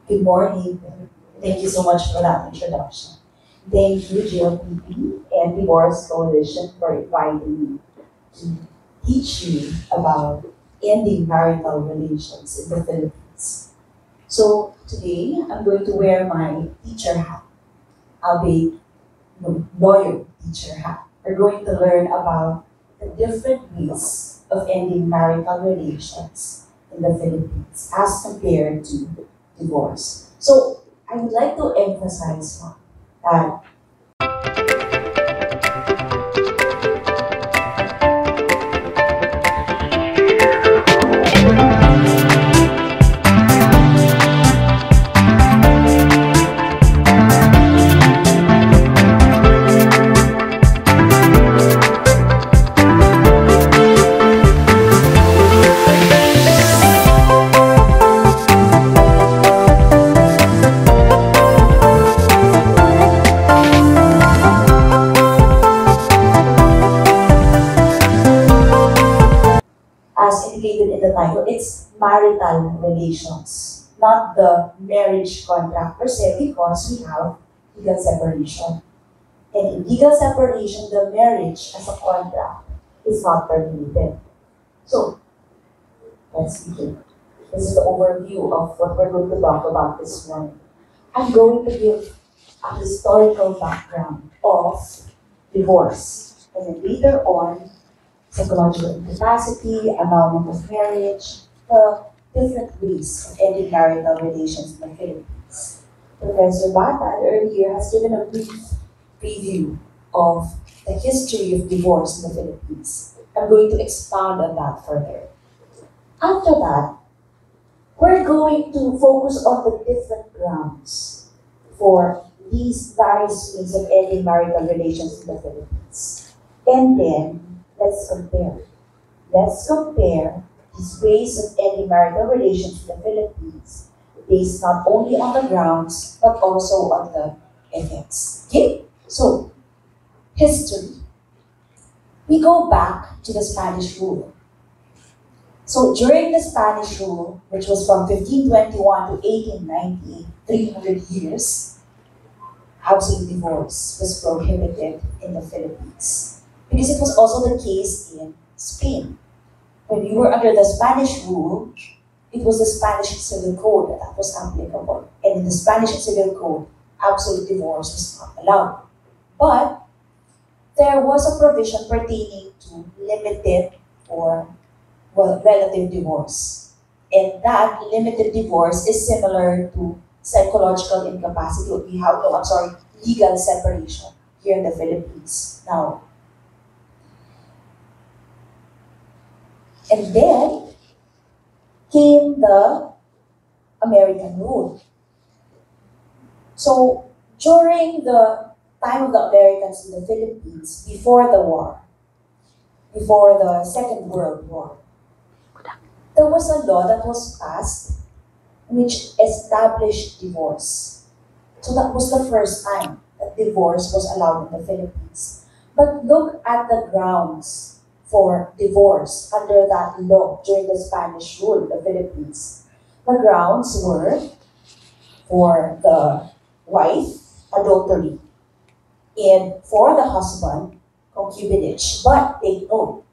Good morning. Thank you so much for that introduction. Thank you, GLPP and Divorce Coalition, for inviting me to teach you about ending marital relations in the Philippines. So today, I'm going to wear my teacher hat. I'll be lawyer teacher hat. We're going to learn about the different ways of ending marital relations in the Philippines as compared to divorce. So I would like to emphasize that as indicated in the title, it's marital relations, not the marriage contract per se, because we have legal separation. And in legal separation, the marriage as a contract is not terminated. So, let's begin. This is the overview of what we're going to talk about this morning. I'm going to give a historical background of divorce. And then later on, psychological incapacity, annulment of marriage, the different ways of ending marital relations in the Philippines. Professor Batan earlier has given a brief preview of the history of divorce in the Philippines. I'm going to expound on that further. After that, we're going to focus on the different grounds for these various ways of ending marital relations in the Philippines. And then, let's compare. Let's compare these ways of ending marital relations in the Philippines based not only on the grounds, but also on the effects. Okay? So, history. We go back to the Spanish rule. So during the Spanish rule, which was from 1521 to 1890, 300 years, housing divorce was prohibited in the Philippines. Because it was also the case in Spain. When we were under the Spanish rule, it was the Spanish Civil Code that was applicable. And in the Spanish Civil Code, absolute divorce was not allowed. But there was a provision pertaining to limited or relative divorce. And that limited divorce is similar to psychological incapacity, what we have, legal separation here in the Philippines. Now, and then came the American rule. So during the time of the Americans in the Philippines, before the war, before the Second World War, there was a law that was passed which established divorce. So that was the first time that divorce was allowed in the Philippines. But look at the grounds for divorce under that law during the Spanish rule in the Philippines. The grounds were for the wife, adultery, and for the husband, concubinage. But take note,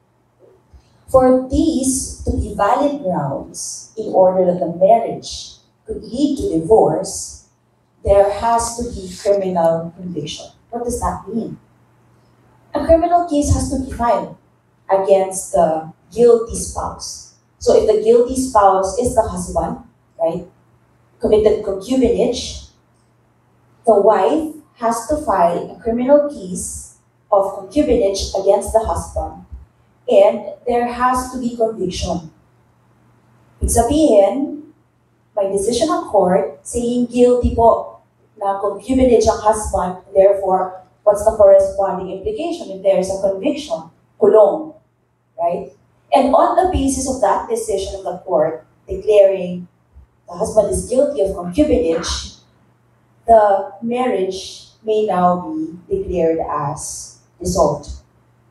for these to be valid grounds in order that the marriage could lead to divorce, there has to be criminal conviction. What does that mean? A criminal case has to be filed against the guilty spouse. So if the guilty spouse is the husband, right, committed concubinage, the wife has to file a criminal case of concubinage against the husband, and there has to be conviction. Ibig sabihin, may decision ng court saying guilty po na concubinage ang husband, therefore, what's the corresponding implication if there is a conviction? Kulong, right? And on the basis of that decision of the court declaring the husband is guilty of concubinage, the marriage may now be declared as dissolved.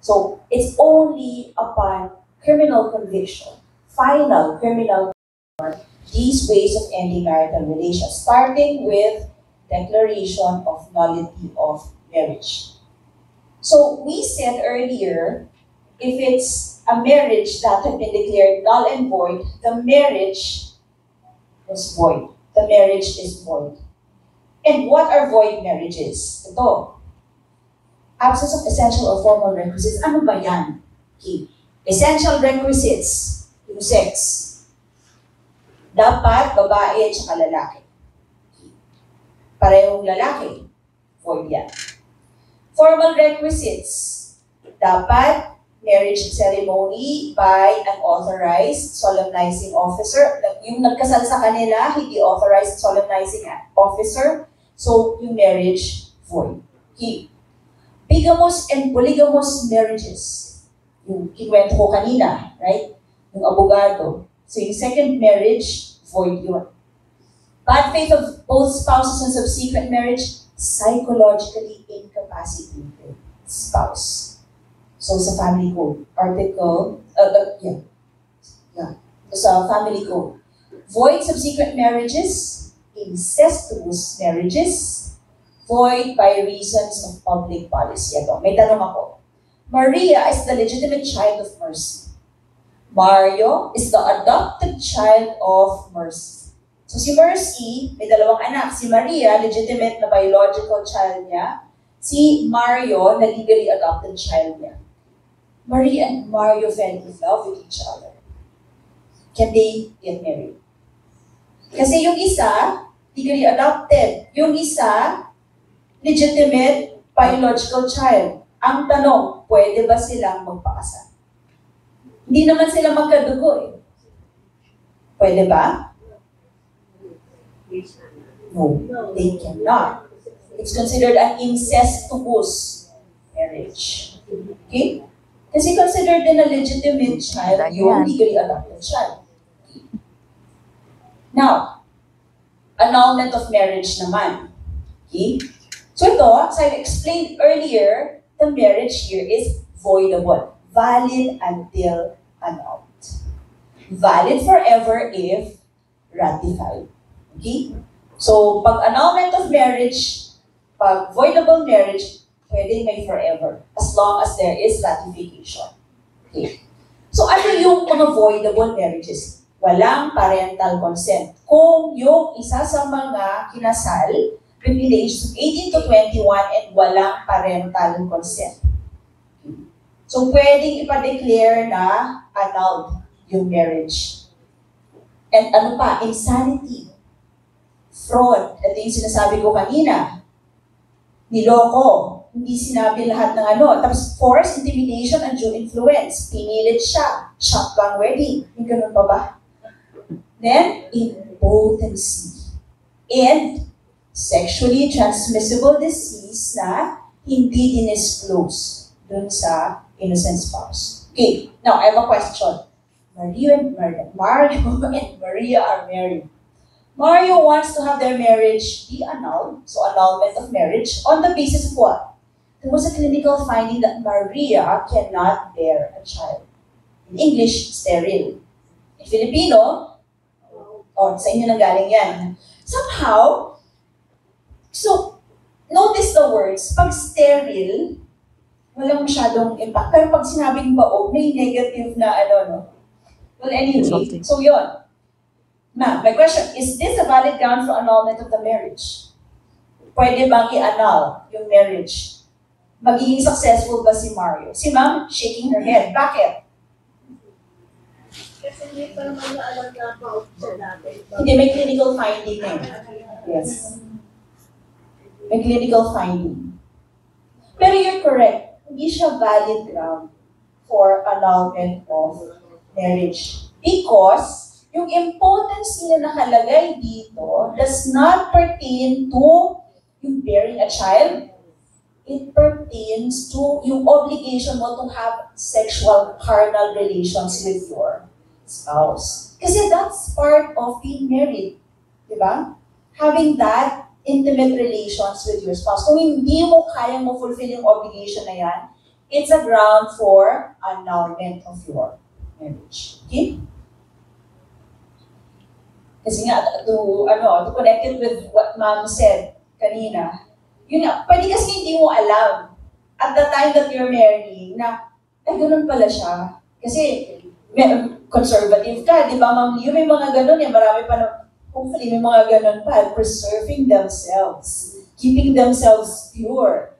So it's only upon criminal conviction, final criminal these ways of ending marital relations, starting with declaration of nullity of marriage. So we said earlier, if it's a marriage that had been declared null and void, the marriage was void. The marriage is void. And what are void marriages? Ito. Absence of essential or formal requisites. Ano ba yan? Okay. Essential requisites. Yung sex. Dapat babae at saka lalaki. Parehong lalaki. Void yan. Formal requisites. Dapat marriage ceremony by an authorized solemnizing officer. Yung nagkasal sa kanila, hindi authorized solemnizing officer. So, yung marriage, void. Okay. Bigamous and polygamous marriages. Yung kikwento ko kanina, right? Yung abogado. So, yung second marriage, void yun. Bad faith of both spouses and subsequent marriage, psychologically incapacitated spouse. So, sa family code, article, sa family code. Void subsequent marriages, incestuous marriages, void by reasons of public policy. Ito, may tanong ako. Maria is the legitimate child of mercy. Mario is the adopted child of mercy. So si Mercy, may dalawang anak. Si Maria, legitimate na biological child niya. Si Mario, na legally adopted child niya. Maria and Mario fell in love with each other. Can they get married? Kasi yung isa, legally adopted. Yung isa, legitimate biological child. Ang tanong, pwede ba silang magpakasal? Hindi naman sila magkadugo eh. Pwede ba? No, they cannot. It's considered an incestuous marriage. Okay? Kasi considered din a legitimate child yung legally adopted child. Now, annulment of marriage naman. Okay? So ito, as I explained earlier, the marriage here is voidable. Valid until annulled. Valid forever if ratified. Okay? So, pag annulment of marriage, pag voidable marriage, pwede may forever as long as there is ratification. Okay? So, ano yung mga voidable marriages? Walang parental consent. Kung yung isa sa mga kinasal between the ages of 18 to 21 and walang parental consent. So, pwedeng ipa-declare na annulled yung marriage. And ano pa? Insanity. Fraud. Ito yung sinasabi ko kanina. Niloko. Hindi sinabi lahat ng ano. Tapos, force, intimidation, undue influence. Pinilit siya. Shotgun wedding. Yung ganun pa ba? Then, impotency. And, sexually transmissible disease na hindi dinisclose dun sa innocent spouse. Okay, now I have a question. Mario and Maria are married. Mario wants to have their marriage be annulled, so annulment of marriage, on the basis of what? There was a clinical finding that Maria cannot bear a child. In English, sterile. In Filipino, sa inyo nang galing yan. Somehow, so, notice the words, pag sterile, walang masyadong impact. Pero pag sinabing baog, may negative na no? Well, anyway, so yun. Now, my question, is this a valid ground for annulment of the marriage? Pwede bang i-annul yung marriage? Magiging successful ba si Mario? Si Ma'am, shaking her head. Bakit? Kasi hindi pa naman na alam na pa sa dati. Hindi, may clinical finding na yun. Yes. May clinical finding. Pero you're correct. Hindi siya valid ground for annulment of marriage. Because yung impotency na nakalagay dito does not pertain to you bearing a child. It pertains to yung obligation mo to have sexual carnal relations with your spouse. Kasi that's part of being married. Diba? Having that intimate relations with your spouse. Kung hindi mo kaya mo fulfill yung obligation na yan, it's a ground for annulment of your marriage. Okay? Kasi nga, to connect it with what Ma'am said kanina, yun nga, pwede kasi hindi mo alam at the time that you're marrying na, ay, ganun pala siya. Kasi, conservative ka, di ba, Ma'am Leo? May mga ganun, marami pa na, hopefully, may mga ganun pa, preserving themselves, keeping themselves pure.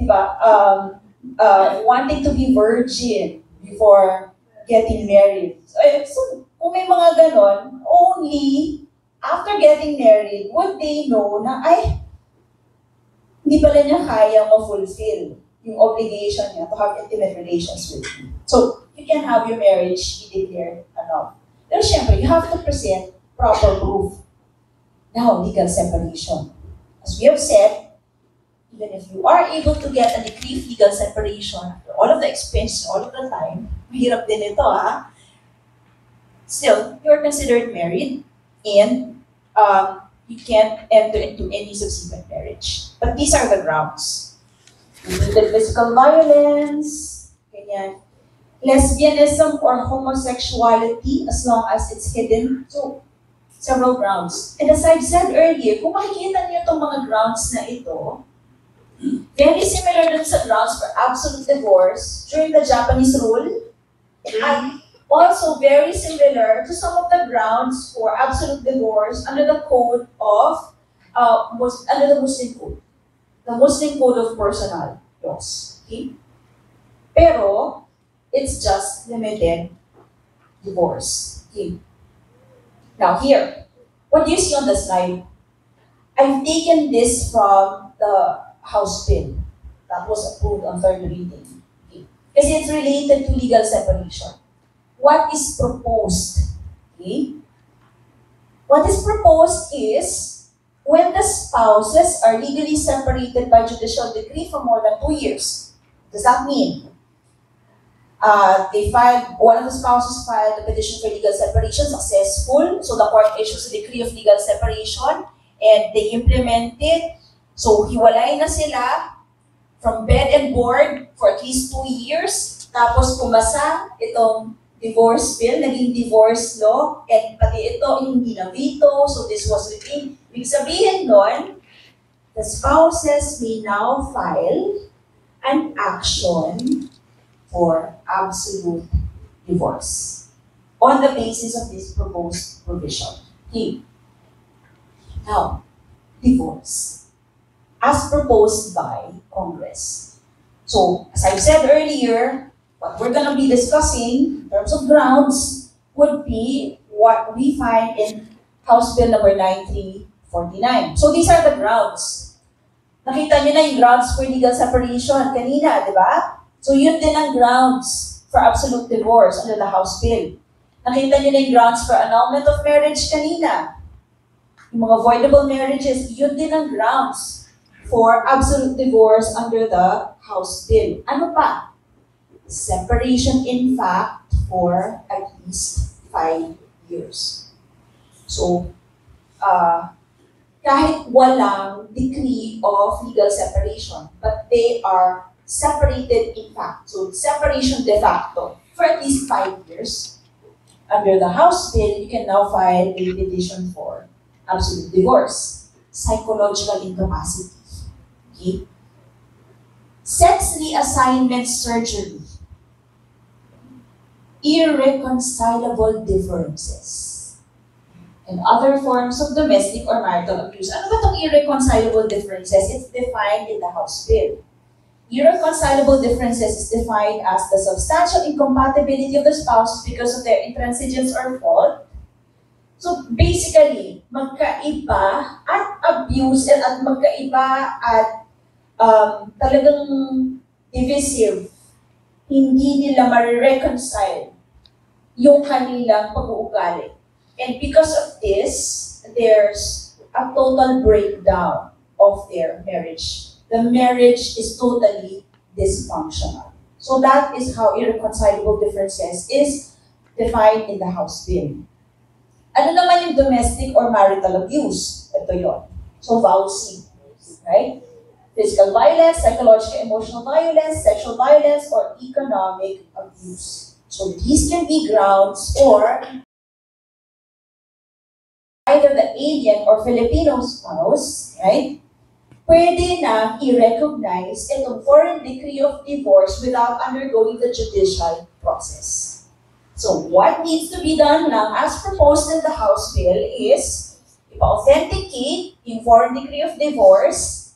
Di ba? Wanting to be virgin before getting married. So, kung may mga ganon, only after getting married would they know na, ay, hindi pala niya kaya ma-fulfill yung obligation niya to have intimate relations with you. So, you can have your marriage declared annulled. Pero syempre, you have to present proper proof. Now, legal separation. As we have said, even if you are able to get a decree of legal separation after all of the expense, all of the time, mahirap din ito, ha? Still, you're considered married and you can't enter into any subsequent marriage. But these are the grounds. The physical violence, ganyan. Lesbianism or homosexuality as long as it's hidden. So, several grounds. And as I've said earlier, kung makikita niyo itong mga grounds na ito, very similar dun sa grounds for absolute divorce during the Japanese rule, and also very similar to some of the grounds for absolute divorce under the code of, under the Muslim code. The Muslim code of personal laws. Okay? Pero, it's just limited divorce. Okay? Now here, what do you see on the slide? I've taken this from the House bill that was approved on third reading. Okay? Because it's related to legal separation. What is proposed? Okay? What is proposed is when the spouses are legally separated by judicial decree for more than 2 years. Does that mean one of the spouses filed a petition for legal separation, successful, so the court issues a decree of legal separation, and they implement it. So, hiwalay na sila from bed and board for at least 2 years, tapos pumasa itong divorce bill, naging divorce law, and pati ito hindi na veto, so this was within. Ibig sabihin nun, the spouses may now file an action for absolute divorce on the basis of this proposed provision. Okay. Now, divorce as proposed by Congress. So, as I've said earlier, what we're going to be discussing in terms of grounds would be what we find in House Bill number 9349. So these are the grounds. Nakita niyo na yung grounds for legal separation kanina, di ba? So yun din ang grounds for absolute divorce under the House Bill. Nakita niyo na yung grounds for annulment of marriage kanina. Yung mga voidable marriages, yun din ang grounds for absolute divorce under the House Bill. Ano pa? Separation in fact for at least 5 years. So, kahit walang decree of legal separation, but they are separated in fact. So, separation de facto for at least 5 years. Under the House Bill, you can now file a petition for absolute divorce. Psychological incapacity. Okay? Sex reassignment surgery. Irreconcilable differences, and other forms of domestic or marital abuse. Ano ba itong irreconcilable differences? It's defined in the House Bill. Irreconcilable differences is defined as the substantial incompatibility of the spouse because of their intransigence or fault. So basically, magkaiba at abuse at magkaiba at talagang divisive. Hindi nila ma-reconcile yung kanilang pag-uugali. And because of this, there's a total breakdown of their marriage. The marriage is totally dysfunctional. So that is how irreconcilable differences is defined in the House Bill. Ano naman yung domestic or marital abuse? Ito yon. So vowsy, right? Physical violence, psychological, emotional violence, sexual violence, or economic abuse. So these can be grounds for either the alien or Filipino spouse, right, pwede na i-recognize itong foreign decree of divorce without undergoing the judicial process. So what needs to be done now, as proposed in the House bill, is ipa-authenticate yung foreign decree of divorce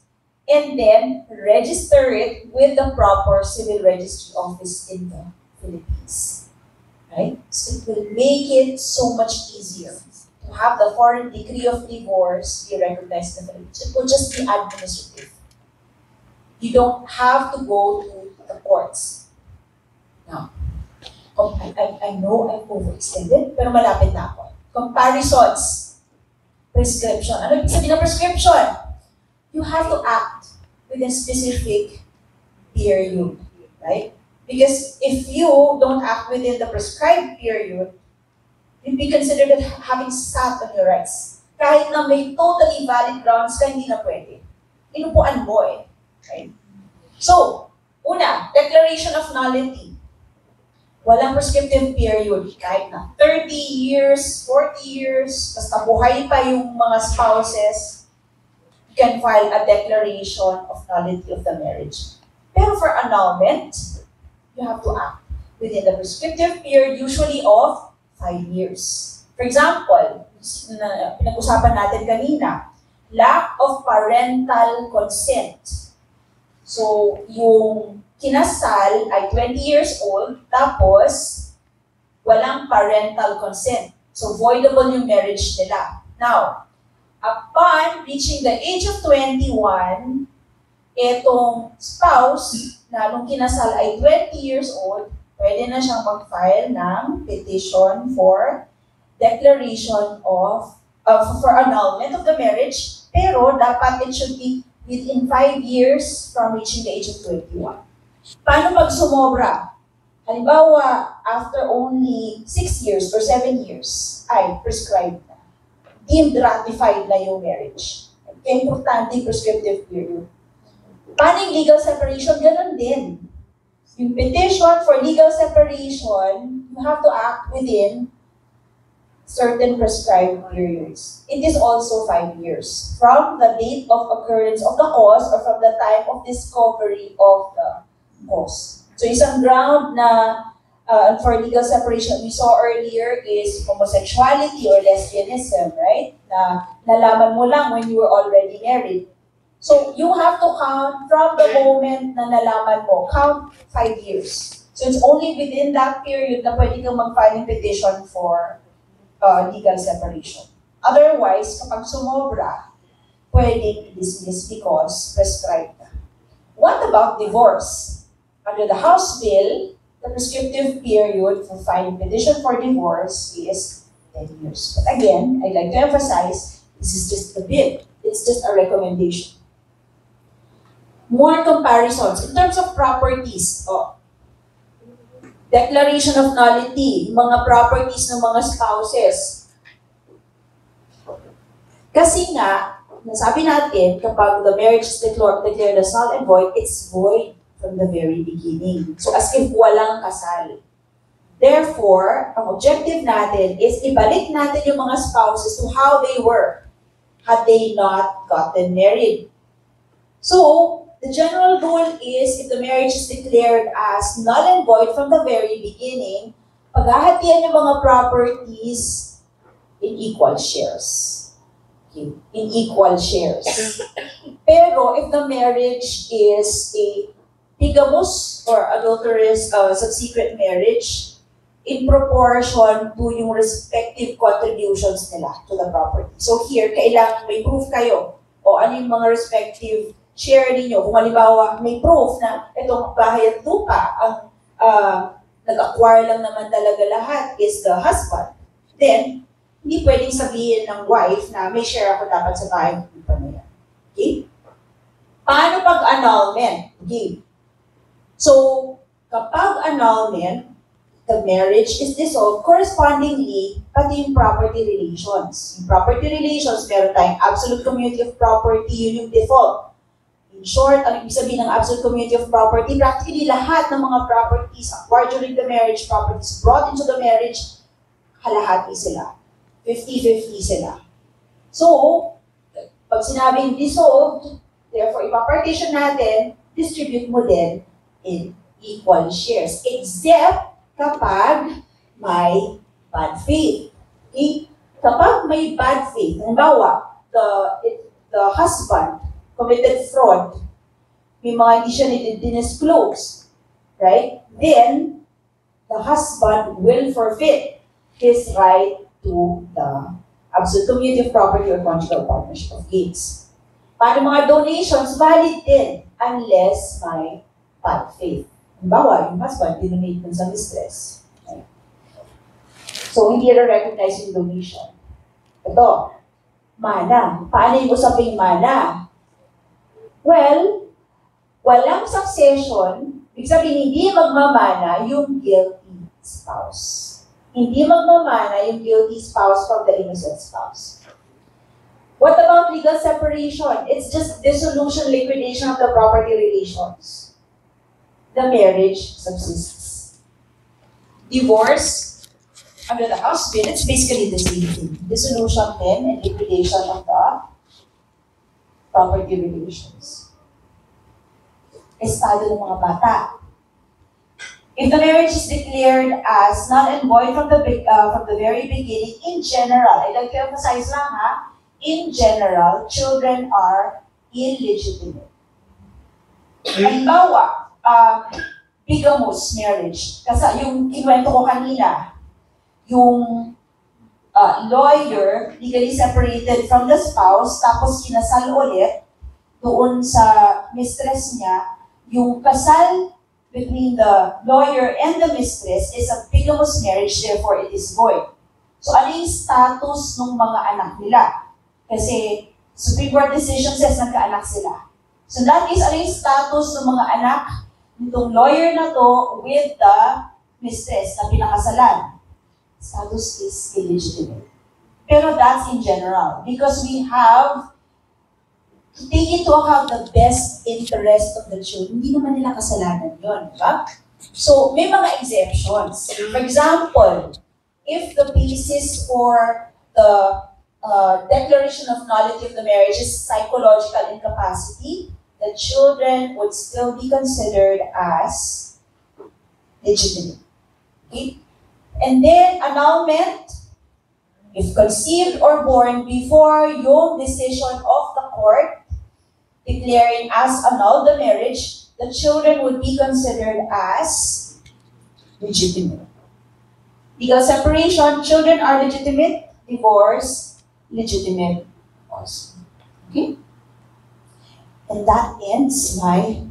and then register it with the proper civil registry office in the Philippines. Right? So it will make it so much easier to have the foreign decree of divorce be recognized in the Philippines. It will just be administrative. You don't have to go to the courts. Now, I know I'm overextended, pero malapit na ako. Comparisons. Prescription. Ano ibig sabihin ng prescription? You have to act within specific period, right? Because if you don't act within the prescribed period, you'd be considered as having sat on your rights. Kahit na may totally valid grounds ka, hindi na pwede. Inupuan mo eh. Right? So, una, declaration of nullity. Walang prescriptive period, kahit na 30 years, 40 years, basta buhay pa yung mga spouses, you can file a declaration of nullity of the marriage. Pero for annulment, you have to act within the prescriptive period, usually of 5 years. For example, pinag-usapan natin kanina, lack of parental consent. So, yung kinasal ay 20 years old, tapos walang parental consent. So, voidable yung marriage nila. Now, upon reaching the age of 21, itong spouse na nung kinasal ay 20 years old, pwede na siyang mag-file ng petition for declaration of, for annulment of the marriage, pero dapat it should be within 5 years from reaching the age of 21. Paano pag sumobra? Halimbawa, after only 6 years or 7 years, ay prescribed na. Deemed ratified na yung marriage. Kaya importante yung prescriptive period. Paano yung legal separation? Ganon din. Yung petition for legal separation, you have to act within certain prescribed periods. It is also 5 years from the date of occurrence of the cause or from the time of discovery of the cause. So isang ground na for legal separation we saw earlier is homosexuality or lesbianism, right? Na nalaman mo lang when you were already married. So you have to count from the moment na nalaman mo, count 5 years. So it's only within that period na pwede kang mag-file petition for legal separation. Otherwise, kapag sumobra, pwedeng i-dismiss because prescribed na. What about divorce? Under the House bill, the prescriptive period for filing petition for divorce is 10 years. But again, I'd like to emphasize, this is just a bill. It's just a recommendation. More comparisons. In terms of properties, declaration of nullity, mga properties ng mga spouses. Kasi nga, nasabi natin, kapag the marriage is declared as null and void, it's void from the very beginning. So as if walang kasal. Therefore, ang objective natin is ibalik natin yung mga spouses to how they were had they not gotten married. So, the general rule is if the marriage is declared as null and void from the very beginning, paghahatian yung mga properties in equal shares. Okay. In equal shares. Pero if the marriage is a bigamous or adulterous subsequent marriage, in proportion to yung respective contributions nila to the property. So here, kailangan may proof kayo o ano yung mga respective share ninyo. Kung halimbawa, may proof na itong bahay at lupa, ang nag-acquire lang naman talaga lahat is the husband, then, hindi pwedeng sabihin ng wife na may share ako dapat sa bahay at lupa na yan. Okay? Paano pag annulment? Okay. So, kapag annulment, the marriage is dissolved, correspondingly, pati yung property relations. Yung property relations, meron tayong absolute community of property, yun yung default. In short, ano ibig sabihin ng absolute community of property? Practically lahat ng mga properties acquired during the marriage, properties brought into the marriage, kalahati sila. 50-50 sila. So, pag sinabing dissolved, therefore, ipapartition natin, distribute mo din in equal shares. Except kapag may bad faith. Okay? Kapag may bad faith, halimbawa, the husband committed fraud, may mga hindi siya dinisclose, right? Then, the husband will forfeit his right to the absolute community of property or conjugal partnership of gains. Para mga donations, valid din unless may bad faith. Halimbawa, yung husband dinonate dun sa mistress. Right? So, hindi na-recognize yung donation. Ito, mana. Paano yung usaping mana? Well, walang succession, ibig sabihin hindi magmamana yung guilty spouse. Hindi magmamana yung guilty spouse from the innocent spouse. What about legal separation? It's just dissolution, liquidation of the property relations. The marriage subsists. Divorce under the house bill, it's basically the same thing. Dissolution then and liquidation of the property relations. Estado ng mga bata. If the marriage is declared as null and void from the very beginning, in general, I'd like to emphasize lang ha, in general, children are illegitimate. Halimbawa, bigamous marriage. Kasi yung kinuwento ko kanina, yung lawyer legally separated from the spouse, tapos kinasal ulit doon sa mistress niya, yung kasal between the lawyer and the mistress is a bigamous marriage, therefore it is void. So ano yung status ng mga anak nila? Kasi Supreme Court decision says nagkaanak sila. So that is ano yung status ng mga anak nitong lawyer na to with the mistress na pinakasalan. Status is illegitimate. Pero that's in general because we have to take into account the best interest of the children. Hindi naman nila kasalanan yun, diba? So, may mga exemptions. For example, if the basis for the declaration of nullity of the marriage is psychological incapacity, the children would still be considered as legitimate. Okay? And then, annulment, if conceived or born before yung decision of the court declaring as annulled the marriage, the children would be considered as legitimate. Legal separation, children are legitimate. Divorce, legitimate also. Okay? And that ends my,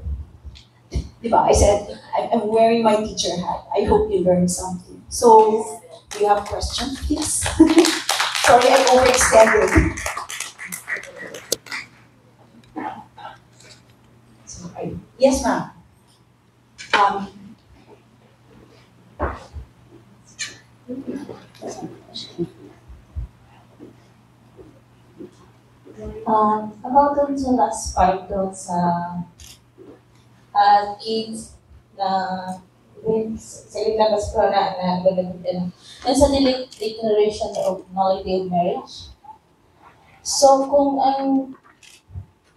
diba, I said, I'm wearing my teacher hat. I hope you learned something. So, do you have questions, please? Sorry, I overextended. Yes, ma'am. About dun sa last part doon sa kids na sa ilabas ko na yung sa declaration of nullity of marriage. So kung ang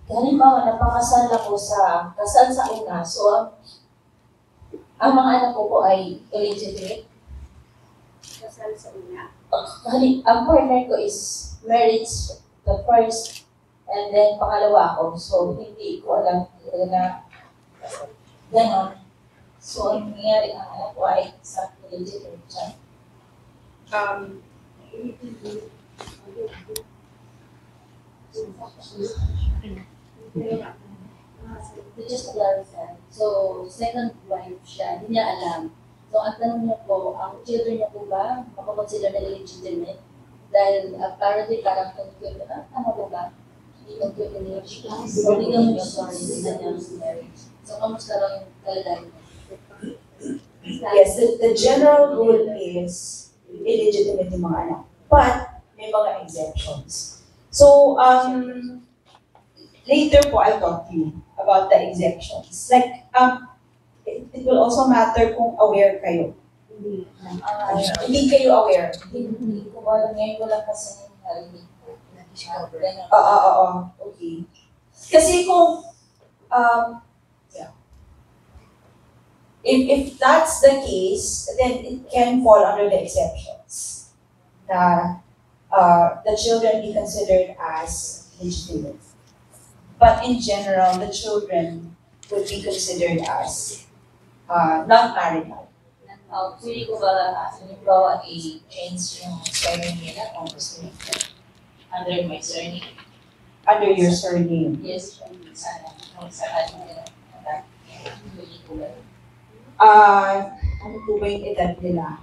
halimbawa napakasal ako sa kasal sa una, so ang mga anak ko po ay illegitimate. Kasal sa una. Ang partner ko is marriage the first and then pangalawa ako. So hindi ko alam na ganon. So ang nangyari ang anak ko ay sa illegitimate siya. Just to clarify. So, second wife siya, hindi niya alam. So, ang tanong niya po, ang children niya po ba, makakonsider na legitimate? Dahil apparently parang concubine na, tama po ba? Hindi concubine siya. So, hindi naman yung sorry sa kanyang marriage. So, kamusta lang yung kalagayan niya? Yes, the general rule is illegitimate yung mga anak. But, may mga exemptions. So, later po, I'll talk to you about the exemptions. Like, it will also matter kung aware kayo. Hindi kayo aware. Hindi ko alam ngayon, wala kasi narinig ko. Ganun. Oo. Okay. Kasi kung, yeah. If that's the case, then it can fall under the exceptions. The children be considered as legitimate. But in general, the children would be considered as non-marital. Pwede ko ba, halimbawa, i-change yung surname nila kung gusto nila under my surname? Under your surname. Yes, sana. Kung saan nila. Pwede ko ba? Ano po ba yung edad nila?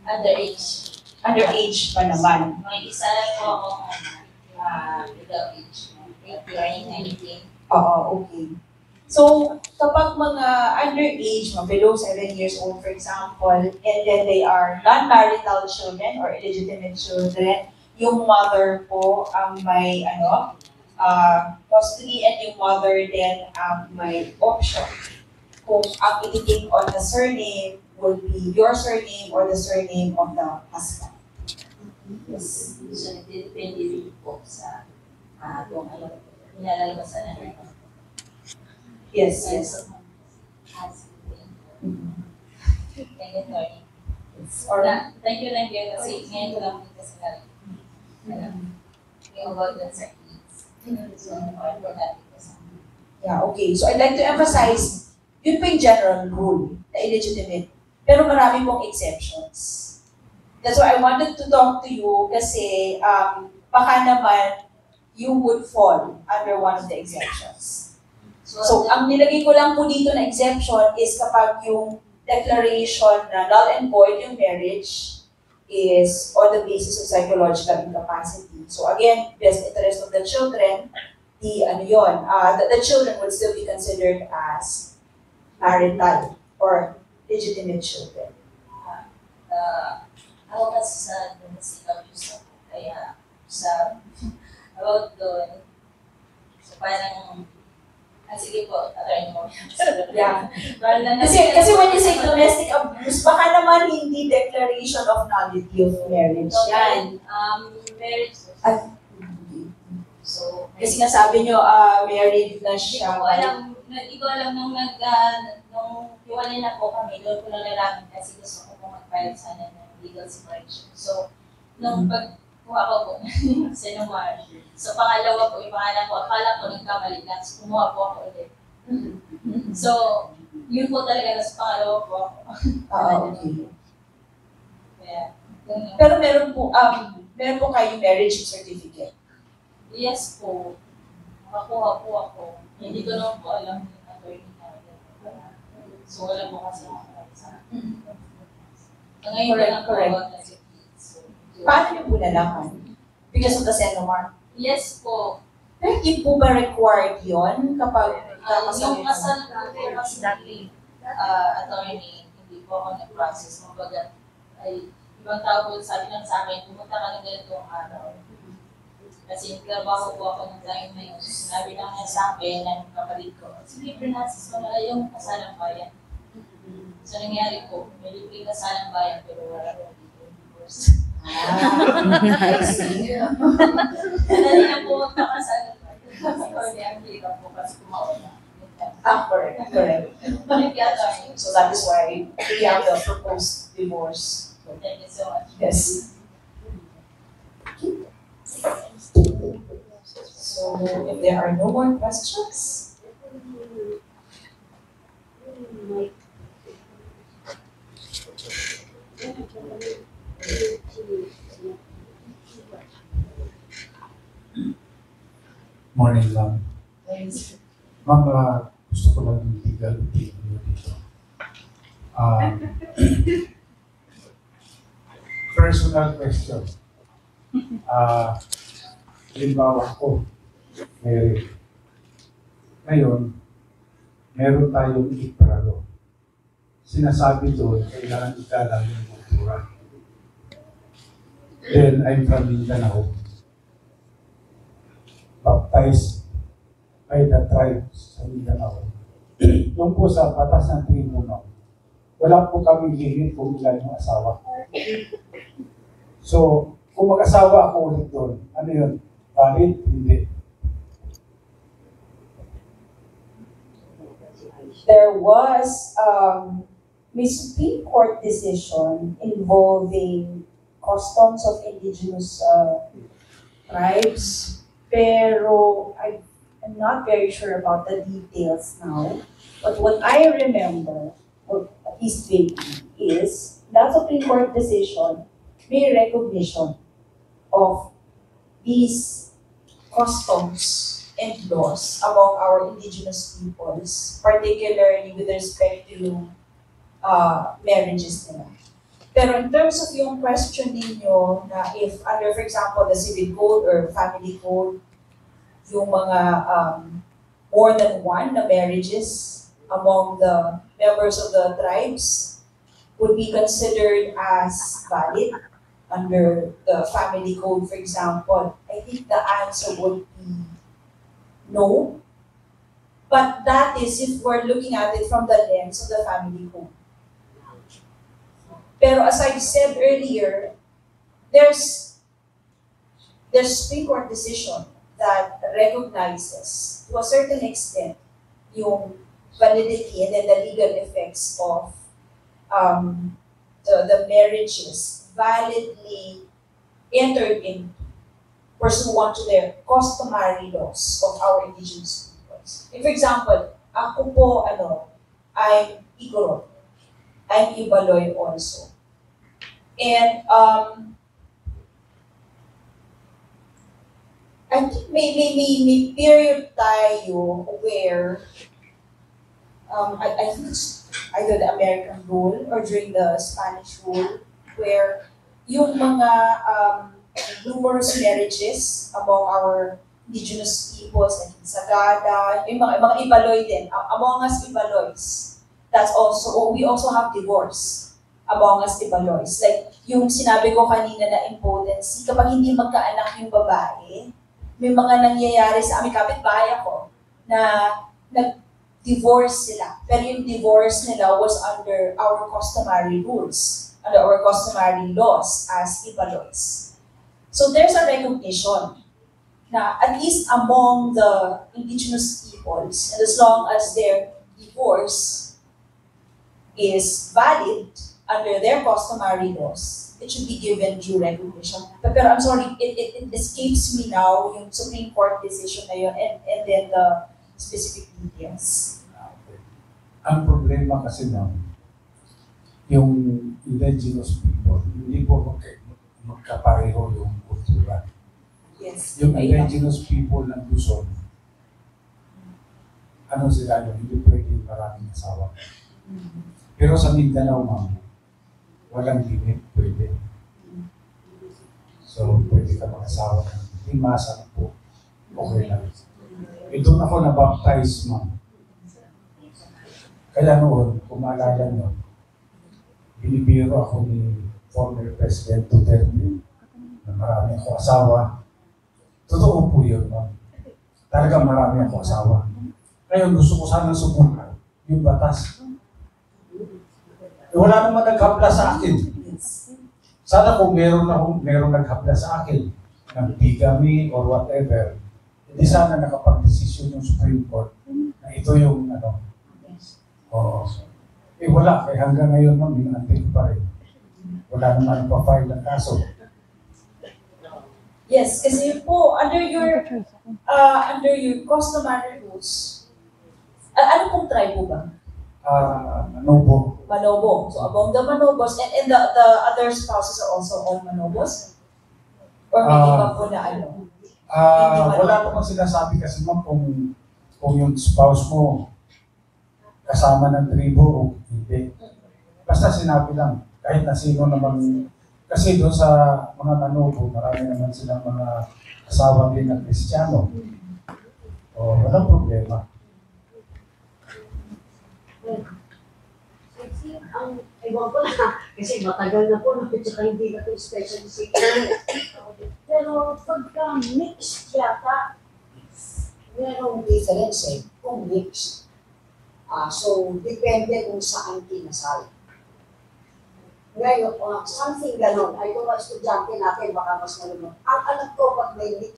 Underage. Underage pa naman. May isa lang po akong without age. Turning 19. Oo, okay. So, kapag mga underage, mga below 7 years old, for example, and then they are non-marital children or illegitimate children, yung mother po ang may custody and yung mother then ang may option. Kung ang iti-take on the surname will be your surname or the surname of the husband. Yes. So, depende rin po sa kung ano, nilalalabasan na rin. Yes. Thank you, Tony. Thank you, kasi ngayon ko lang kasi yung about that sa kids. So, importante ko sa Yeah, okay. So I'd like to emphasize, yun po yung general rule na illegitimate. Pero marami pong exceptions. That's why I wanted to talk to you kasi baka naman you would fall under one of the exceptions. So, ang nilagay ko lang po dito na exception is kapag yung declaration na null and void yung marriage is on the basis of psychological incapacity. So again, best interest of the children, the children would still be considered as marital or legitimate children. Ako kasi sa domestic abuse ako, kaya sa about doon, so parang sige po, attorney mo. Yeah. Kasi when you say domestic abuse, baka naman hindi declaration of nullity of marriage. So, Yan. marriage. So, Kasi nga sabi nyo, married na hindi siya. ko alam nung hiwalay na po kami, doon ko na nalaman kasi gusto ko pong mag-file sana ng legal separation. So, nung pagkuha ko po ng sinumar, so pangalawa po, yung pangalan ko, akala ko nagkamali lang, so kumuha po ako ulit. So, yun po talaga, sa pangalawa po ako. Okay. Kaya, Pero meron po kayong marriage certificate. yes po, makakuha po ako. Hindi ko naman po alam yung attorney na. So, wala po kasi ako sa ngayon ko lang po Correct. about the kids. Paano nyo po nalaman? Because of the Senomar. Yes po. Pero hindi po ba required yun kapag Yung kasal ko po kasi attorney, hindi po ako nag-process. Mabaga, ay, ibang tao po sabi lang sa akin, pumunta ka ng ganitong araw. Kasi nagtrabaho po ako ng time na yun. Sinabi lang niya sa akin ng kapatid ko, sige, pinasis mo na yung kasalang bayan. So nangyari po, may libre kasalang bayan pero wala po dito divorce. I see. Dali na po magpakasalang bayan. Kasi ang hirap po kasi kumauna. Correct. So that is why we have the proposed divorce. Thank you so much. Yes. So if there are no more questions, Morning, ma'am. Ma'am, gusto ko lang yung legal opinion dito. Personal question. Halimbawa ko, Mary. Ngayon, meron tayong ipralo. Sinasabi doon, kailangan ikalang yung kultura. Then, I'm from Mindanao. Baptized by the tribes sa Mindanao. Doon po sa batas ng tribunal, wala po kami limit kung ilan yung asawa. So, Kung mag-asawa ako ulit doon, ano yun? Valid? Hindi. There was may Supreme Court decision involving customs of indigenous tribes, pero I'm not very sure about the details now. But what I remember, or at least vaguely, is that Supreme Court decision may recognition of these customs and laws among our indigenous peoples, particularly with respect to marriages nila. Pero in terms of yung question ninyo na if under, for example, the civil code or family code, yung mga more than one na marriages among the members of the tribes would be considered as valid under the family code, for example, I think the answer would be no. But that is if we're looking at it from the lens of the family code. Pero as I said earlier, there's Supreme Court decision that recognizes to a certain extent yung validity and then the legal effects of the marriages validly entered in pursuant to their customary laws of our indigenous peoples. If, for example, ako po, I'm Igorot. I'm Ibaloy also. And I think may period tayo where I think it's either the American rule or during the Spanish rule where yung mga numerous marriages among our indigenous peoples like Sagada, yung mga Ibaloy din, among us Ibaloys. That's also, we also have divorce among us Ibaloys. Like yung sinabi ko kanina na impotency, kapag hindi magkaanak yung babae, may mga nangyayari sa aming kapitbahay ako na nag-divorce sila. Pero yung divorce nila was under our customary rules, under our customary laws as Ibaloys. So there's a recognition na at least among the indigenous peoples, and as long as their divorce is valid under their customary laws, it should be given due recognition. Pero I'm sorry, it escapes me now yung Supreme Court decision na yun and then the specific details. Ang problema kasi na yung indigenous people, hindi po magkapareho yung kultura. Yes. Yung indigenous people ng Luzon, ano sila yun, hindi pwede maraming asawa. Pero sa Mindanao, ma'am, walang limit, pwede. So, pwede ka mag-asawa ng 5, 10, okay lang. Ito na ako na-baptize, ma'am. Kaya noon, kung maalala nyo, binibiro ako ni former President Duterte na marami ako asawa. Totoo po yun, ma'am. Talagang marami ako asawa. Ngayon, gusto ko sanang subukan yung batas. Wala naman naghapla sa akin. Sana kung meron naghapla sa akin ng bigamy or whatever, hindi sana nakapag-desisyon yung Supreme Court na ito yung wala. Kaya hanggang ngayon, ma'am, binantig pa rin. Wala naman pa-file ng kaso. Yes, kasi po, under your customary rules, ano pong tribe po ba? Manobo. Manobo. So among the Manobos, and the other spouses are also all Manobos? Or may iba po na ano? Wala namang sinasabi kasi, ma'am, kung yung spouse mo kasama ng tribo o hindi. Basta sinabi lang, kahit na sino naman, kasi doon sa mga Manobo, marami naman silang mga asawa din na Kristiyano. Walang problema. Ang ewan ko na, kasi matagal na po, tsaka hindi na ito specialization. Pero pagka mixed yata, merong difference kung mixed. So, depende kung saan kinasal. Ngayon, something ganon. Ay, kung mga estudyante natin, baka mas malunod. Ang alam ko, pag may mix